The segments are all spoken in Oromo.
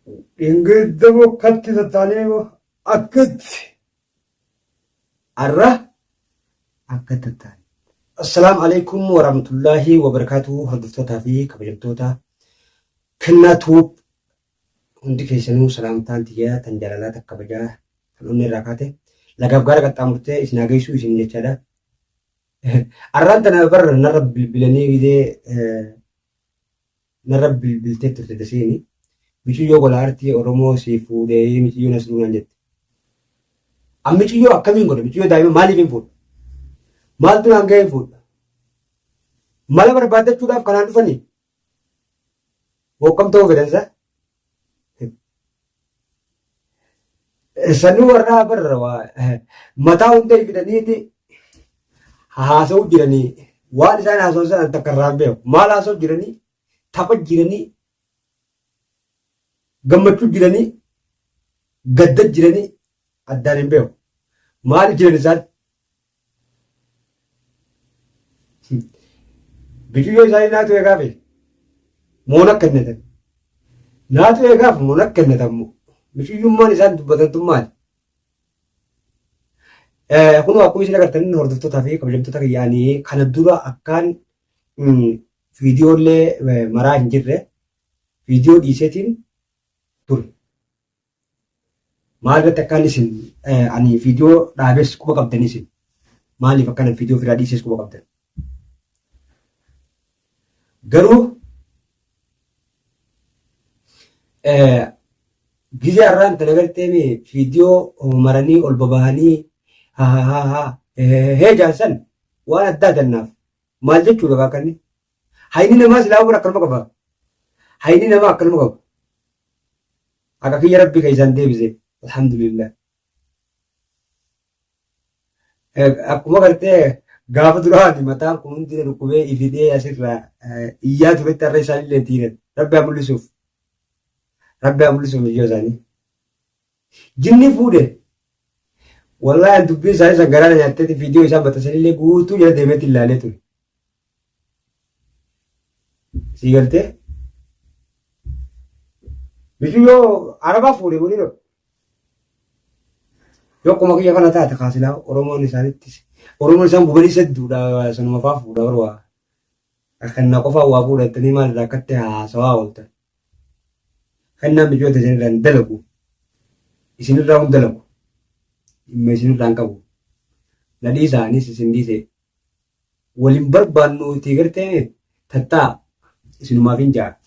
Ingilizdamo katti tattaaneemo akkatti arra akka tattaane. Assalaamu alaikum warahmatullahi wabarakatuhu hordoftootaa fi kabajamtoota kennaa tuub hundi keessanuu salaamtaan tiyyaa tan jaalalaa takka kabajaa kan onni irraa kaate lagaaf gaara qaxxaamurtee isin hageessuu isin jechaadha. Arraan tana barra narra bilbilanii gidee narra bilbiltee turte daseeni. Michiyyoo gola artii Oromoo si fuudhee michiyyoo nas duunaan jette. Amma michiyyoo akkamiin godhe? Michiyyoo daa'ima maaliif hin fuudhu? Maaltu naan ga'ee hin fuudha? Mala barbaadachuudhaaf kanaan dhufanii? Hokkam ta'uu fedhansa? Sanuu warraa barra mataa hunda fidaniiti haasa'uu jiranii waan isaan haasa'u sana takka irraan beeku. Maal haasa'u jiranii? Tapha jiranii? Gammachuu jiranii gadda jiranii addaan hin beeku. Maali jiran isaan? Biqiyyoo isaanii naatu eegaafe moon akka kennatan. Naatu eegaaf moon akka kennatan biqiyyummaan isaan dubbatantu maali? Kunoo akkuma isin agartanii hordoftootaa fi kabajamtoota kiyyaanii kana dura akkaan viidiyoolee maraa hin jirre viidiyoo dhiiseetiin ture. Maal irratti akkaan isin ani viidiyoo dhaabees quba qabdan isin maaliif akkana viidiyoo firaa dhiisees quba qabdan. Garuu gizee arraan tana gartee viidiyoo maranii ol babahanii jaansan waan addaa dannaaf maal jechuudha kaakkanni. Hayni namaa silaa umar akkanuma qaba. Hayni namaa akkanuma qaba. Akka kiyya rabbii kan isaan deebise alhamdulillah. Akkuma gartee gaafa duraani mataan kun hundi dhukkubee ifidee asirraa iyyaa turetti har'a isaan illee tiiran rabbi haa mul'isuuf. Rabbi haa mul'isuuf iyyoo isaanii. Jinni fuudhe wallaahi dubbii isaanii san garaana nyaattee viidiyoo isaan batasan illee guutuu jala deemeetti ilaalee ture. Sii galtee? Biqiyyoo arabaa fuudhee mul'inoo. Yoo akkuma kiyya kana taate kaasilaa Oromoon isaanittis. Oromoon isaan gubanii sedduudha sanuma fa'aa fuudha barwaa. Akkannaa qofaa waa fuudhatanii maalirraa akkatti haasawaa ooltan. Kannaan biyyoota isinirraa hin dalagu. Isinirraa hin dalagu. Dhimma isinirraa hin qabu. Ladhii isaanis isin dhiise. Waliin barbaannu itti gartee tattaa isinumaaf hin jaara.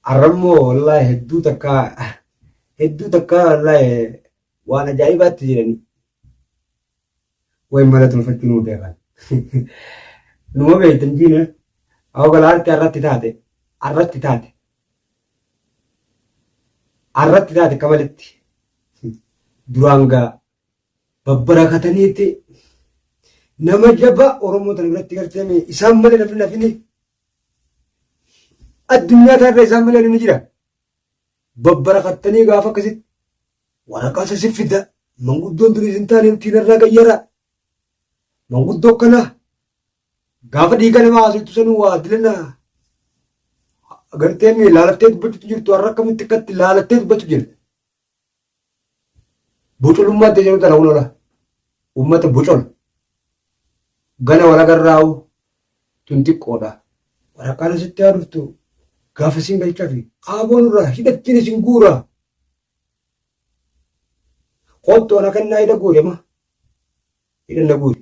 Arrammoo wallaahi hedduu takka wallaahi waan ajaa'ibaatti jiranii. Wayi mala tolfachuu nuu beekan. Numa beektan jiina hawgala arratti taate kamalitti duraan gaa babbarakataniitti nama jabaa Oromoo tan biratti gartee isaan malee namni nafini addunyaa taarra isaan malee ni jira. Babbarakatanii gaafa akkasitti waraqaa isa siffida manguddoon durii hin taane tiinarraa gayyara. Manguddoo kana gaafa dhiiga namaa haasoftu sanuu waa dilannaa agartee laalattee dubbachuutu jirtu har'a akkamitti akkatti laalattee dubbachuu jirti. Bocolummaa ta'e jedhu tana unola uummata bocola gana walagarraa'u tun xiqqoodha. Waraqaan asitti haaduftu gaafa isin galchaa fi qaaboon irraa hidhattiin isin guuraa. Qottu ana kennaa hidha guurema hidhanna guuri.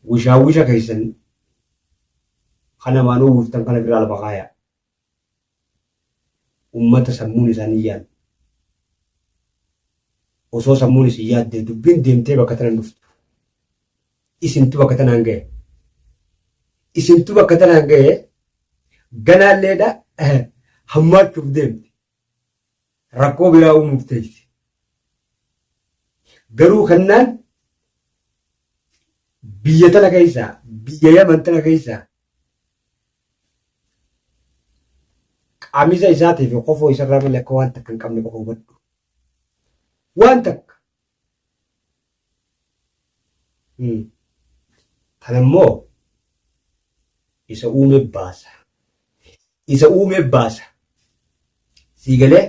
Wishaa keessan kana maanuu buuftan kana biraa lafa kaayaa. Uummata sammuun isaanii yaadu. Osoo sammuun isin yaaddee dubbiin deemtee bakka tanaan dhuftu. Isintu bakka tanaan ga'e. Ganaalleedha hammaachuuf deemti. Rakkoo biraa uumuuf teessi. Garuu kannaan biyya tana keessaa biyya Yaman tana keessaa qaamisa isaatiif qofoo isarraa malee akka waan takka hin qabne qofa hubadhu. Waan takka. Kanammoo isa uume baasa. Isa uume baasa. Sii galee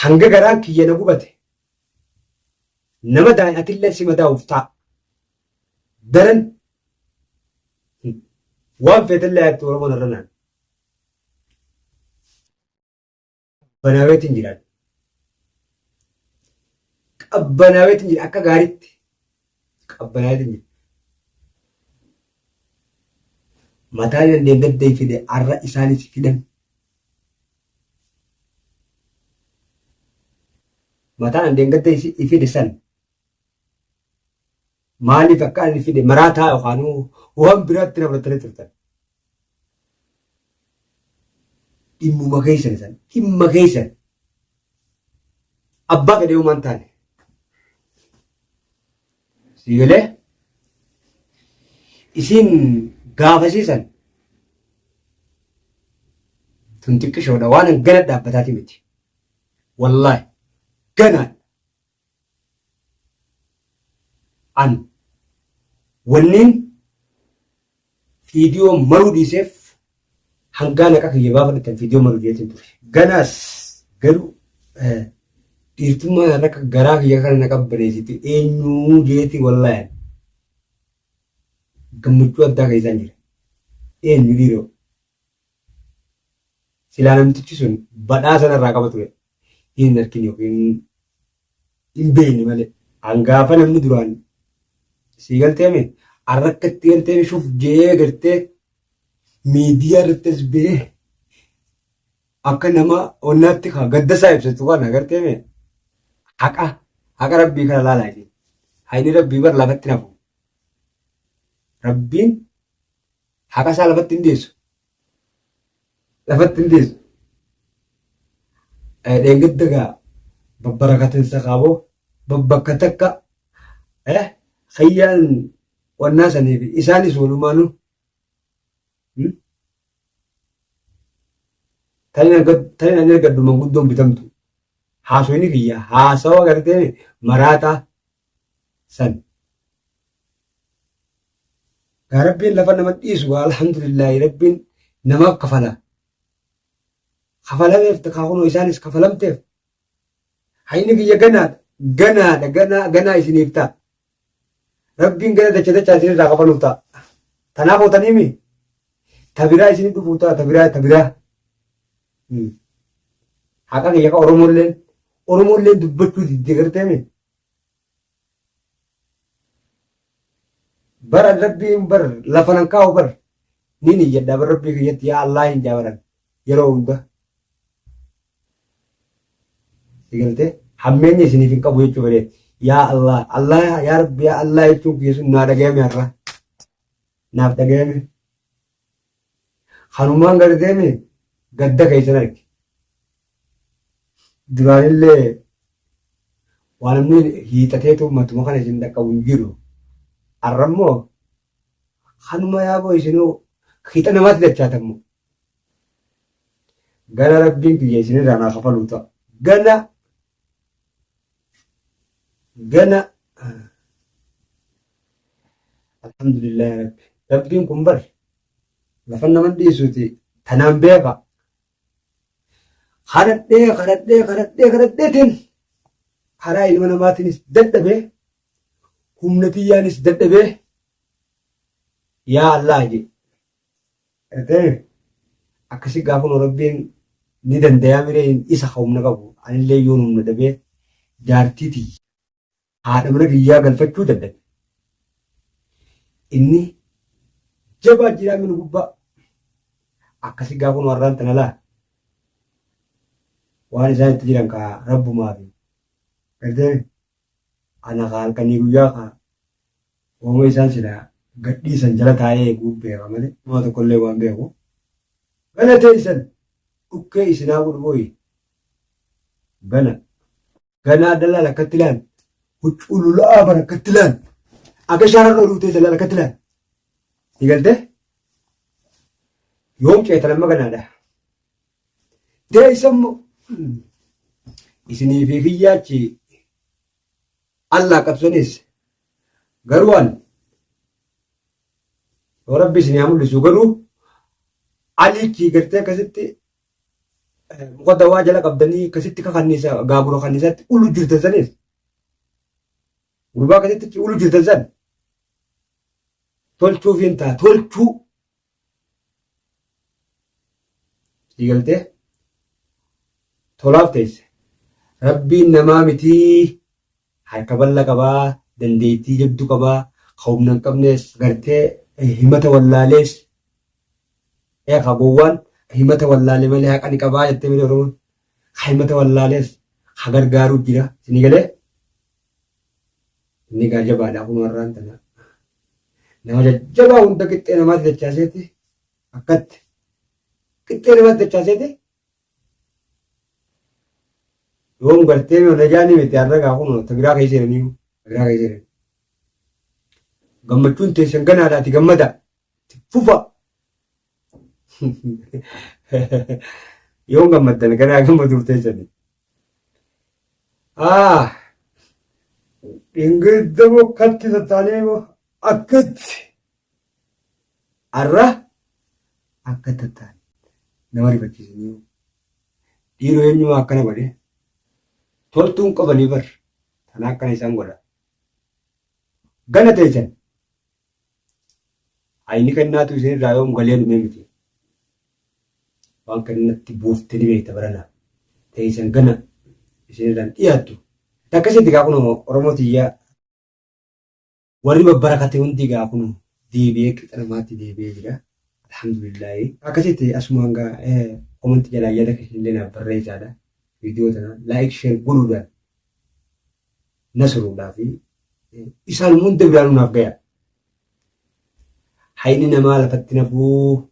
hanga garaan kiyya na gubate nama daa'imatillee si madaa'uuf ta'a. Daran waan feetallee yaatti Oromoon irra naan. Qabbanaawweetiin jiraan. Qabbanaawweetiin jira akka gaariitti. Qabbanaawweetiin jira. Mataa dandeen gaddee fide arra isaanis fidan. Mataa dandeen gaddee fide san. Maaliif akka ani fide maraataa yookaan waan biraatti na fudhatanii turtan. Dhimmuma keessan san. Dhimma keessan. Abbaa fedhee uumaan taane. Sii galee isiin gaafasiisan tun xiqqishoodha waan gana dhaabbataati miti. Wallaahi ganaadha. An wanniin fiidiyoo maruu dhiiseef hangaan akka kiyya baafadhatan fiidiyoo maruu dhiyeetiin ture. Ganaas garuu dhiirtummaa akka garaa kiyya kana na qabbaneessitti eenyuu jeeti wallaahi gammachuu addaa keessaan jira. Eenyu dhiiroo silaa namtichi sun badhaa sanarraa qaba ture. Hin argine yookiin hin beekne malee hangaafa namni duraan sii galteeme arrakkatti galteeme shuuf jee gartee miidiyaa irrattis bee akka nama onnaatti gaddasaa ibsatu waan agarteeme haqa rabbii kana laalaa jedhe. Hayni rabbii bar lafatti nafu. Rabbiin haqa isaa lafatti hin deessu. Lafatti hin deessu. Dheengadda gaa babbarakatinsa qaaboo babbakka takka hayyaan wannaa saniif isaanis walumaanuu tani ani argaddu manguddoon bitamtu haasoyni kiyya haasawa agartee maraataa san gaa rabbiin lafa nama dhiisu alhamdulillaahi rabbiin namaaf kafalameef kaakunoo isaanis kafalamteef hayni kiyya ganaa isiniif ta'a. Rabbiin gana dachaa isinirraa kafaluuf ta'a. Tanaaf ootaniimi tabiraa isinii dhufuuf ta'a tabiraa. Haqa kiyya ka Oromoolleen dubbachuu diddee garteemi. Bara rabbiin lafa nan kaa'u nin iyyadhaa bara rabbii kiyyatti yaa Allah hin jaabaran yeroo hunda. Sigaltee hammeenya isiniif hin qabu jechuu fedhe yaa Allah yaa Rabbi yaa Allah jechuun kiyya sun naa dhagayame har'a. Naaf dhagayame. Hanumaan garteemi gadda keessan arge. Duraanillee waan namni hiixateetu matuma kana isin dhaqqabu hin jiru. Har'ammoo hanuma yaaboo isinuu hiixa namaatti dachaatammoo. Gana rabbiin kiyya isinirraa naa kafaluu ta'a. Gana alhamdulillah rabbiin kun lafa nama dhiisuuti tanaan beeka. Kadhadheetiin karaa ilma namaatiinis dadhabee humna tiyyaanis dadhabee yaa Allah jedhe. Akkasii gaafuma rabbiin ni dandayaa miree isa humna qabu anillee yoon humna dhabee jaartiitii haadha mana kiyyaa galfachuu dadhabe. Inni jabaa jiraa minu gubbaa akkasii gaafuma warraan tanalaa waan isaan itti jiran kaa rabbumaafi gartee ana halkanii guyyaa kaa ooma isaan silaa gadhiisan jala taa'ee eeguu beeka malee nama tokkollee waan beeku. Gana teessan dhukkee isinaa gurgooyi ganaa dalaal akkatti laan huccuu lula'aa bara akkatti laan akka shaararra dhuutee dalaal akkatti laan ni galtee yoom ceeta nama ganaadha. Teessammoo isinii fi kiyyaachi Allah qabsanis garuwaan Rabbi isin yaa mul'isu garuu alikii gartee akkasitti muka dawaa jala qabdanii akkasitti kakannisa gaagura kannisaatti ulu jirtan sanis gurbaa akkasitti ulu jirtan san tolchuuf hin ta'a tolchuu siigaltee tolaaf teesse rabbiin namaa mitii harka bal'aa qabaa dandeettii jabduu qabaa humna hin qabnes gartee himata wallaalees gowwaan himata wallaalee malee haqa ni qabaa jettee miti oromoon himata wallaalees ha gargaaruu jira isinii galee inni gaa jabaadhaa kun warraan tana nama jajjabaa hunda qixxee namaatti dachaaseeti akkatti qixxee namaatti dachaaseeti yoom gartee najaanii miti har'a gaa kun tabiraa keessa jiranii tabiraa keessa jiran gammachuun teessan ganaadhaati gammada fufa yoon gammaddan ganaa gammaduuf teessani ingilizzamoo katti tattaalee akkatti har'a akka tattaale nama rifachiisanii dhiiroo eenyumaa akkana godhe toltuun qabanii bar tanaa akkana isaan godha gana teessan ayni kennaatu isin irraa yoom galee dhumee miti waan kannatti buuftee ni beekta barana teessan gana isin irraan dhiyaattu akkasitti gaa kun oromoo tiyyaa warri babbarakate hundi gaa kun deebi'ee qixa namaatti deebi'ee jira alhamdulillaahi akkasitti asumaan gaa komanti jalaa yaada illee naaf barreessaadha viidiyoo tana laayik sheer godhuudhaan nasruudhaa fi isaan hunda biraan naaf gaya hayni namaa lafatti nafuu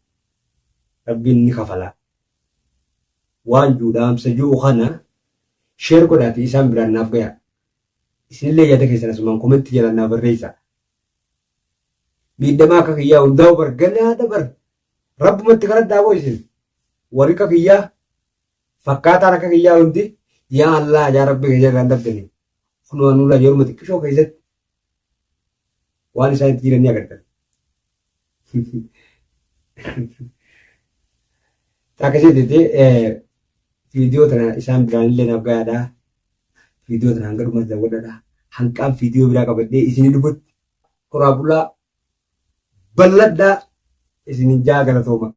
rabbiin ni kafala waan juudhaamsa jiru kana sheer godhaati isaan biraan naaf gaya isinillee yaada keessan asumaan komanti jalaa naaf barreessa miidhamaa akka kiyyaa hundaa'u bar ganaa dabar rabbumatti kadhadhaa boo isin warri akka kiyyaa fakkaataan akka kiyyaa hundi yaa Allah yaa rabbi keessa irraan dabdanii kunoo nuula yeruma xiqqishoo keessatti waan isaan itti jiranii agartan akkasitti viidiyoo tana isaan biraan illee naaf gayaadhaa viidiyoo tana hanga dhumatti daawwadhaadhaa hanqaan viidiyoo biraa qabadhee isinii dubbatti koraa bulaa bal'adhaa isinin jaa galatooma.